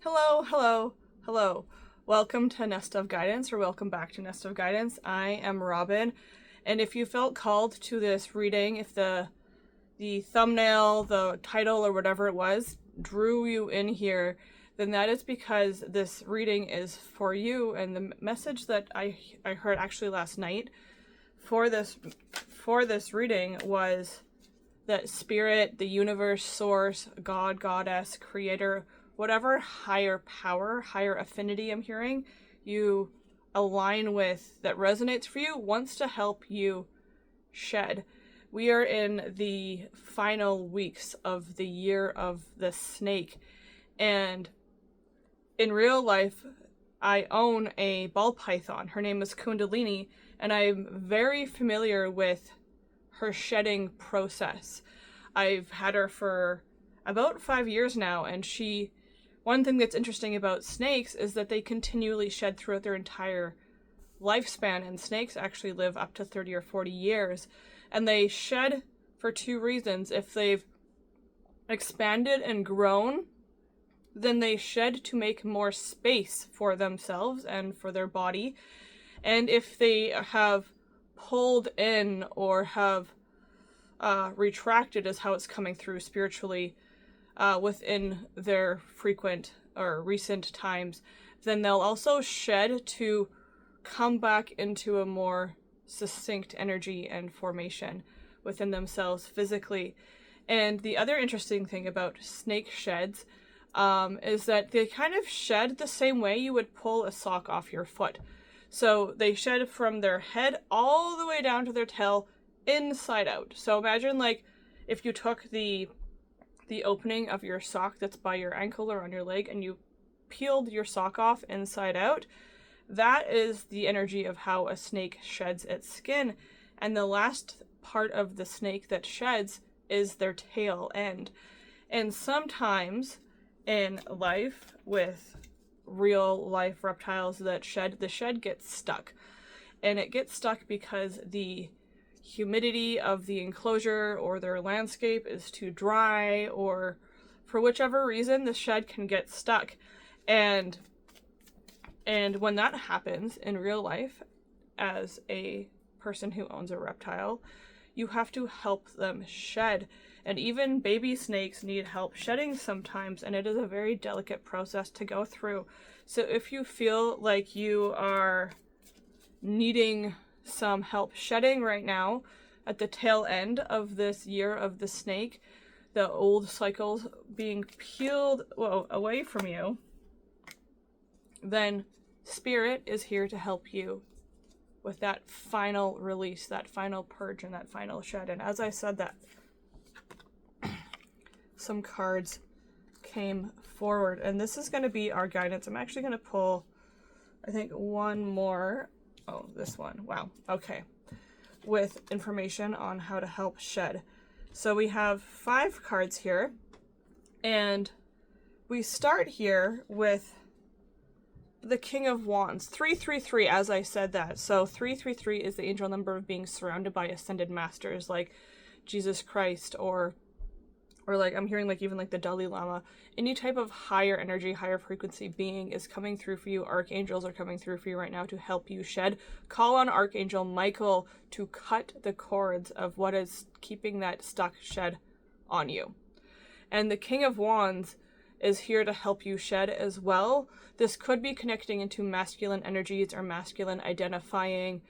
Hello, hello, hello. Welcome to Nest of Guidance, or welcome back to Nest of Guidance. I am Robin, and if you felt called to this reading, if the thumbnail, the title, or whatever it was drew you in here, then that is because this reading is for you. And the message that I heard actually last night for this reading was that spirit, the universe, source, God, goddess, creator, whatever higher power, higher affinity I'm hearing you align with that resonates for you, wants to help you shed. We are in the final weeks of the year of the snake, and in real life I own a ball python. Her name is Kundalini, and I'm very familiar with her shedding process. I've had her for about 5 years now, and one thing that's interesting about snakes is that they continually shed throughout their entire lifespan, and snakes actually live up to 30 or 40 years. And they shed for two reasons. If they've expanded and grown, then they shed to make more space for themselves and for their body. And if they have pulled in or have retracted, is how it's coming through spiritually, within their frequent or recent times, then they'll also shed to come back into a more succinct energy and formation within themselves physically. And the other interesting thing about snake sheds is that they kind of shed the same way you would pull a sock off your foot. So they shed from their head all the way down to their tail, inside out. So imagine like if you took the opening of your sock that's by your ankle or on your leg and you peeled your sock off inside out. That is the energy of how a snake sheds its skin. And the last part of the snake that sheds is their tail end. And sometimes in life, with real life reptiles that shed, the shed gets stuck. And it gets stuck because the humidity of the enclosure or their landscape is too dry, or for whichever reason the shed can get stuck. And when that happens in real life, as a person who owns a reptile, you have to help them shed. And even baby snakes need help shedding sometimes, and it is a very delicate process to go through. So if you feel like you are needing some help shedding right now at the tail end of this year of the snake, the old cycles being peeled away from you, then spirit is here to help you with that final release, that final purge, and that final shed. And as I said that, some cards came forward, and this is going to be our guidance. I'm actually going to pull, I think, one more. Oh, this one. Wow. Okay. With information on how to help shed. So we have 5 cards here, and we start here with the King of Wands. 333, as I said that. So 333 is the angel number of being surrounded by ascended masters like Jesus Christ, or like I'm hearing like even like the Dalai Lama. Any type of higher energy, higher frequency being is coming through for you. Archangels are coming through for you right now to help you shed. Call on Archangel Michael to cut the cords of what is keeping that stuck shed on you. And the King of Wands is here to help you shed as well. This could be connecting into masculine energies or masculine identifying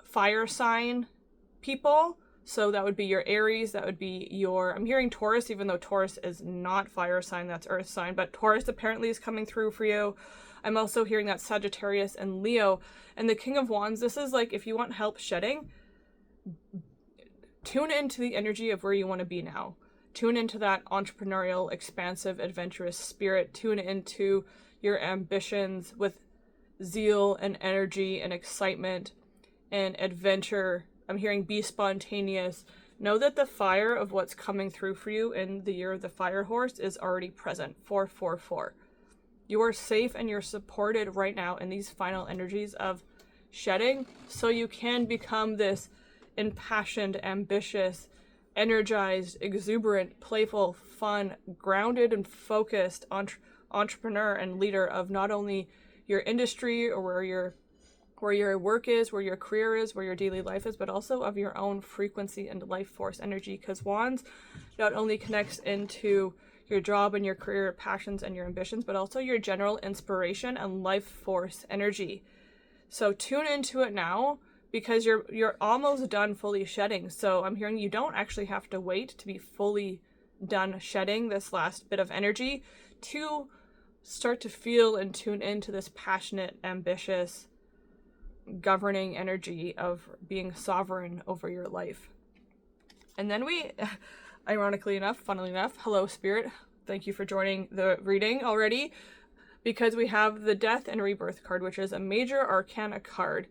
fire sign people. So that would be your Aries, that would be your, I'm hearing Taurus, even though Taurus is not fire sign, that's earth sign, but Taurus apparently is coming through for you. I'm also hearing that Sagittarius and Leo. And the King of Wands, this is like if you want help shedding, tune into the energy of where you want to be now. Tune into that entrepreneurial, expansive, adventurous spirit. Tune into your ambitions with zeal and energy and excitement and adventure. I'm hearing be spontaneous. Know that the fire of what's coming through for you in the year of the fire horse is already present. 444. You are safe and you're supported right now in these final energies of shedding, so you can become this impassioned, ambitious, energized, exuberant, playful, fun, grounded and focused entrepreneur and leader of not only your industry or where your work is, where your career is, where your daily life is, but also of your own frequency and life force energy, because Wands not only connects into your job and your career passions and your ambitions, but also your general inspiration and life force energy. So tune into it now, because you're almost done fully shedding. So I'm hearing you don't actually have to wait to be fully done shedding this last bit of energy to start to feel and tune into this passionate, ambitious, governing energy of being sovereign over your life. And then we, ironically enough, funnily enough, hello Spirit, thank you for joining the reading already, because we have the Death and Rebirth card, which is a major arcana card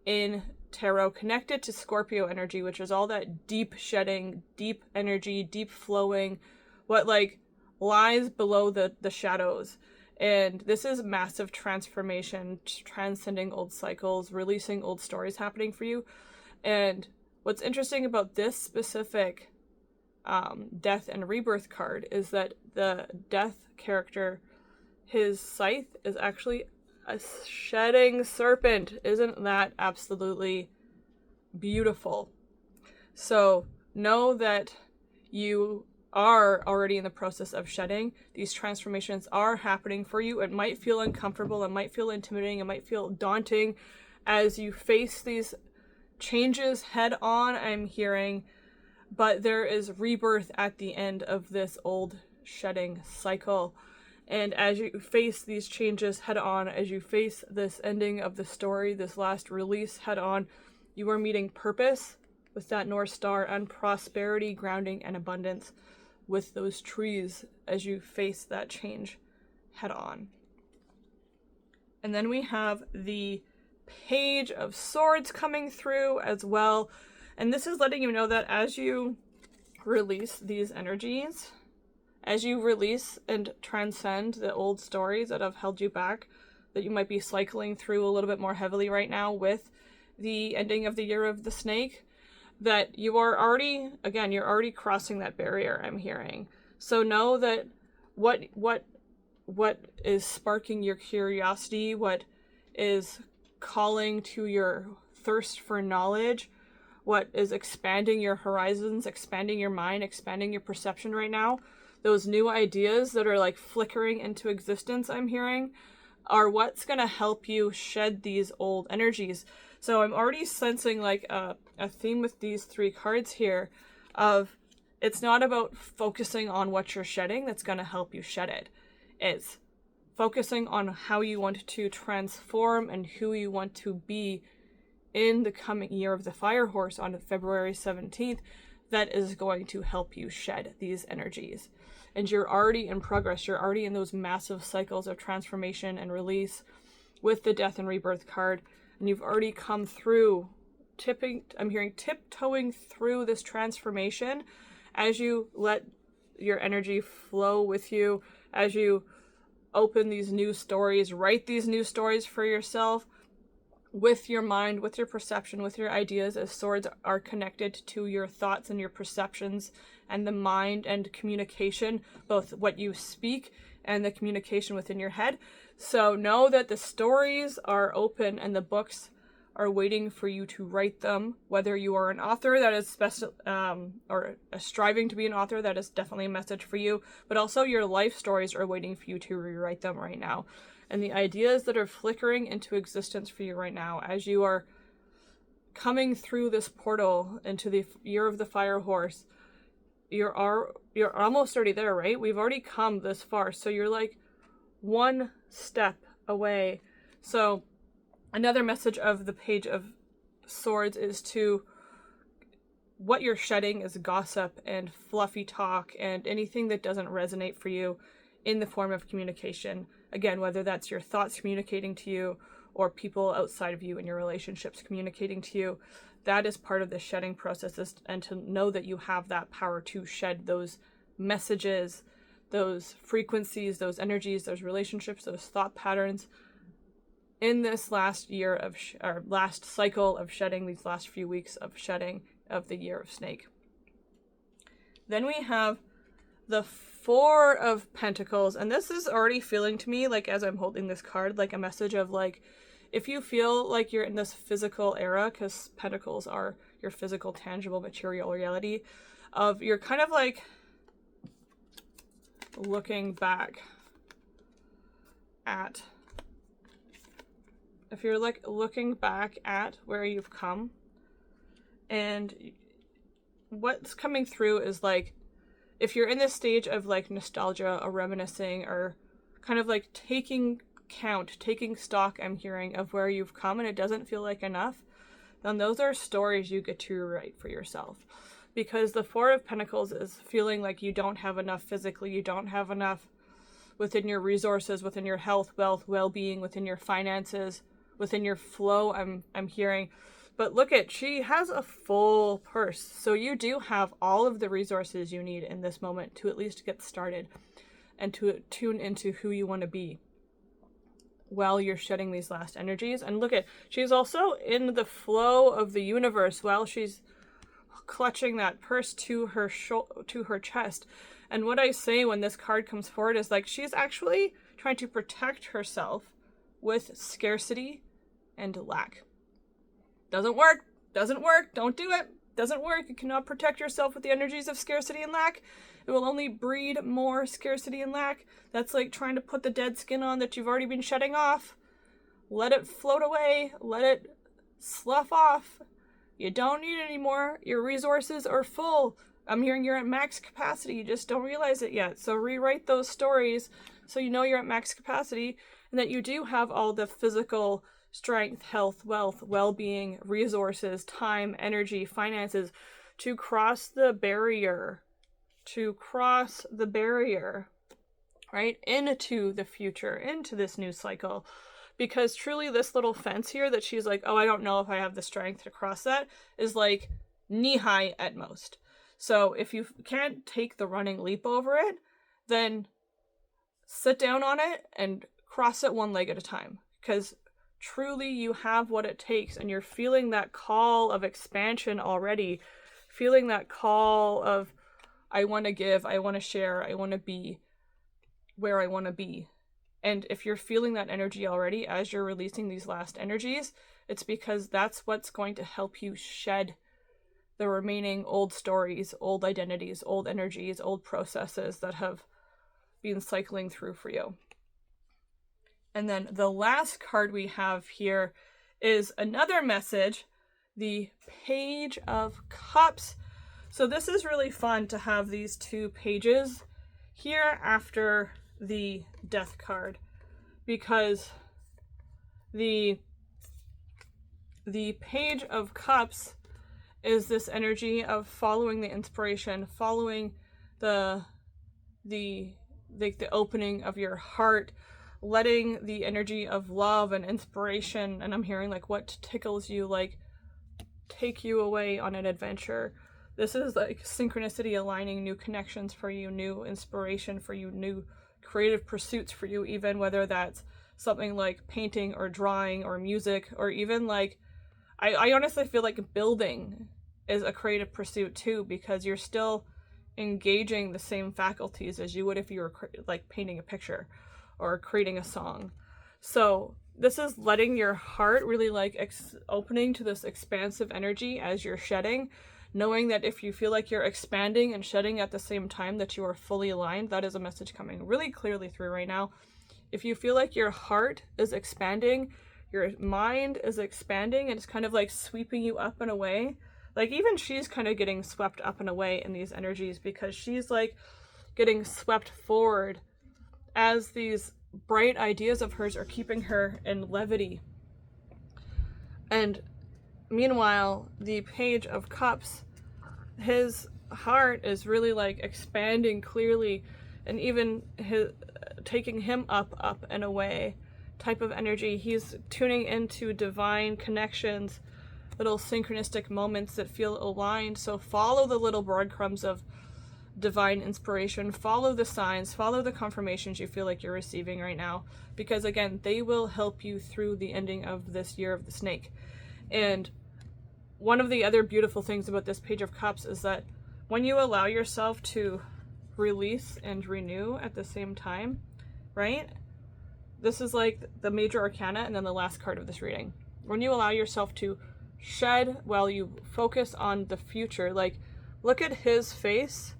in tarot connected to Scorpio energy, which is all that deep shedding, deep energy, deep flowing, what like lies below the shadows. And this is massive transformation, transcending old cycles, releasing old stories happening for you. And what's interesting about this specific Death and Rebirth card is that the Death character, his scythe is actually a shedding serpent. Isn't that absolutely beautiful? So know that you are already in the process of shedding. These transformations are happening for you. It might feel uncomfortable, it might feel intimidating, it might feel daunting as you face these changes head on, I'm hearing, but there is rebirth at the end of this old shedding cycle. And as you face these changes head on, as you face this ending of the story, this last release head on, you are meeting purpose with that North Star, and prosperity, grounding, and abundance with those trees as you face that change head on. And then we have the Page of Swords coming through as well. And this is letting you know that as you release these energies, as you release and transcend the old stories that have held you back, that you might be cycling through a little bit more heavily right now with the ending of the Year of the Snake, that you are already, again, you're already crossing that barrier, I'm hearing. So know that what is sparking your curiosity, what is calling to your thirst for knowledge, what is expanding your horizons, expanding your mind, expanding your perception right now, those new ideas that are like flickering into existence, I'm hearing, are what's going to help you shed these old energies. So I'm already sensing like a theme with these three cards here of, it's not about focusing on what you're shedding that's going to help you shed it. It's focusing on how you want to transform and who you want to be in the coming Year of the Fire Horse on February 17th that is going to help you shed these energies. And you're already in progress. You're already in those massive cycles of transformation and release with the Death and Rebirth card. And you've already come through tiptoeing through this transformation as you let your energy flow with you, as you open these new stories, write these new stories for yourself with your mind, with your perception, with your ideas, as swords are connected to your thoughts and your perceptions and the mind and communication, both what you speak and the communication within your head. So know that the stories are open and the books are waiting for you to write them. Whether you are an author that is or striving to be an author, that is definitely a message for you. But also your life stories are waiting for you to rewrite them right now. And the ideas that are flickering into existence for you right now, as you are coming through this portal into the Year of the Fire Horse, you're almost already there, right? We've already come this far. So you're like one step away. So another message of the Page of Swords is to, what you're shedding is gossip and fluffy talk and anything that doesn't resonate for you in the form of communication. Again, whether that's your thoughts communicating to you or people outside of you in your relationships communicating to you, that is part of the shedding process, and to know that you have that power to shed those messages, those frequencies, those energies, those relationships, those thought patterns in this last year of, or last cycle of shedding, these last few weeks of shedding of the Year of Snake. Then we have the Four of Pentacles, and this is already feeling to me, like, as I'm holding this card, like a message of, like, if you feel like you're in this physical era, because Pentacles are your physical, tangible, material reality, of you're kind of like looking back at, if you're like looking back at where you've come, and what's coming through is like, if you're in this stage of like nostalgia or reminiscing or kind of like taking stock, I'm hearing, of where you've come and it doesn't feel like enough, then those are stories you get to write for yourself. Because the Four of Pentacles is feeling like you don't have enough physically, you don't have enough within your resources, within your health, wealth, well-being, within your finances, within your flow, I'm hearing. But look at, she has a full purse. So you do have all of the resources you need in this moment to at least get started and to tune into who you want to be while you're shedding these last energies. And look at, she's also in the flow of the universe while she's clutching that purse to her to her chest. And what I say when this card comes forward is like, she's actually trying to protect herself with scarcity and lack. Doesn't work. Doesn't work. Don't do it. Doesn't work. You cannot protect yourself with the energies of scarcity and lack. It will only breed more scarcity and lack. That's like trying to put the dead skin on that you've already been shedding off. Let it float away. Let it slough off. You don't need it anymore. Your resources are full. I'm hearing you're at max capacity. You just don't realize it yet. So rewrite those stories so you know you're at max capacity and that you do have all the physical strength, health, wealth, well-being, resources, time, energy, finances to cross the barrier, right, into the future, into this new cycle. Because truly this little fence here that she's like, oh, I don't know if I have the strength to cross that, is like knee-high at most. So if you can't take the running leap over it, then sit down on it and cross it one leg at a time. Because truly you have what it takes, and you're feeling that call of expansion already, feeling that call of, I want to give, I want to share, I want to be where I want to be. And if you're feeling that energy already as you're releasing these last energies, it's because that's what's going to help you shed the remaining old stories, old identities, old energies, old processes that have been cycling through for you. And then the last card we have here is another message, the Page of Cups. So this is really fun to have these two pages here after the Death card, because the Page of Cups is this energy of following the inspiration, following the opening of your heart, letting the energy of love and inspiration, and I'm hearing like what tickles you, like take you away on an adventure. This is like synchronicity aligning, new connections for you, new inspiration for you, new creative pursuits for you, even whether that's something like painting or drawing or music, or even like, I honestly feel like building is a creative pursuit too, because you're still engaging the same faculties as you would if you were like painting a picture or creating a song. So this is letting your heart really like opening to this expansive energy as you're shedding, knowing that if you feel like you're expanding and shedding at the same time, that you are fully aligned. That is a message coming really clearly through right now. If you feel like your heart is expanding, your mind is expanding, and it's kind of like sweeping you up and away, like even she's kind of getting swept up and away in these energies, because she's like getting swept forward as these bright ideas of hers are keeping her in levity. And meanwhile, the Page of Cups, his heart is really like expanding clearly, and even taking him up and away type of energy. He's tuning into divine connections, little synchronistic moments that feel aligned. So follow the little breadcrumbs of divine inspiration, follow the signs, follow the confirmations you feel like you're receiving right now, because again, they will help you through the ending of this year of the snake. And one of the other beautiful things about this Page of Cups is that when you allow yourself to release and renew at the same time, right? This is like the major arcana and then the last card of this reading. When you allow yourself to shed while you focus on the future, like look at his face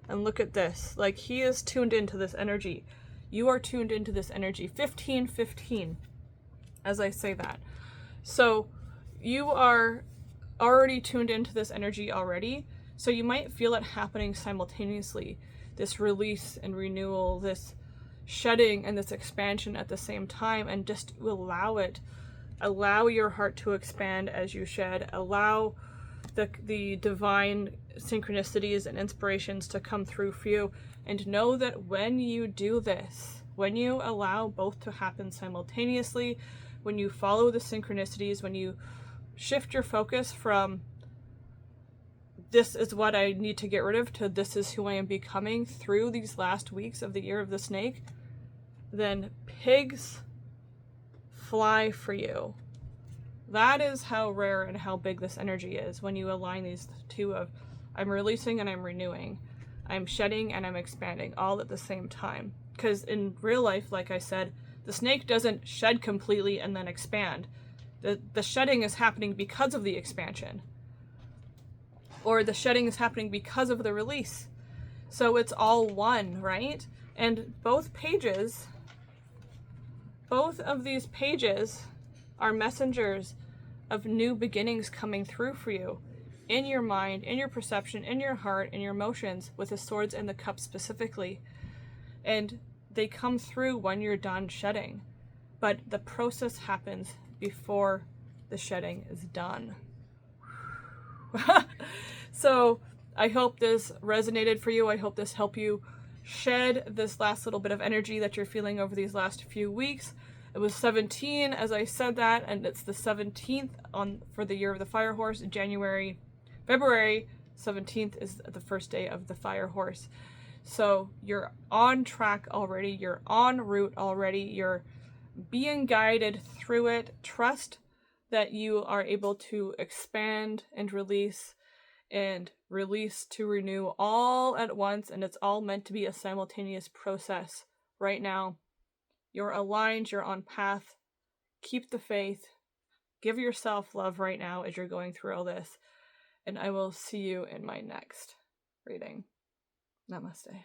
and look at this. Like he is tuned into this energy. You are tuned into this energy. 15-15, as I say that. So you are already tuned into this energy already. So you might feel it happening simultaneously. This release and renewal, this shedding and this expansion at the same time, and just allow it. Allow your heart to expand as you shed. Allow the divine synchronicities and inspirations to come through for you. And know that when you do this, when you allow both to happen simultaneously, when you follow the synchronicities, when you shift your focus from this is what I need to get rid of to this is who I am becoming through these last weeks of the year of the snake, then pigs fly for you. That is how rare and how big this energy is when you align these two of I'm releasing and I'm renewing. I'm shedding and I'm expanding all at the same time. Because in real life, like I said, the snake doesn't shed completely and then expand. The shedding is happening because of the expansion. Or the shedding is happening because of the release. So it's all one, right? And both of these pages are messengers of new beginnings coming through for you. In your mind, in your perception, in your heart, in your emotions, with the swords and the cups specifically. And they come through when you're done shedding. But the process happens before the shedding is done. So I hope this resonated for you. I hope this helped you shed this last little bit of energy that you're feeling over these last few weeks. It was 17 as I said that, and it's the 17th for the year of the fire horse. February 17th is the first day of the fire horse. So you're on track already. You're en route already. You're being guided through it. Trust that you are able to expand and release to renew all at once, and it's all meant to be a simultaneous process right now. You're aligned, you're on path. Keep the faith. Give yourself love right now as you're going through all this. And I will see you in my next reading. Namaste.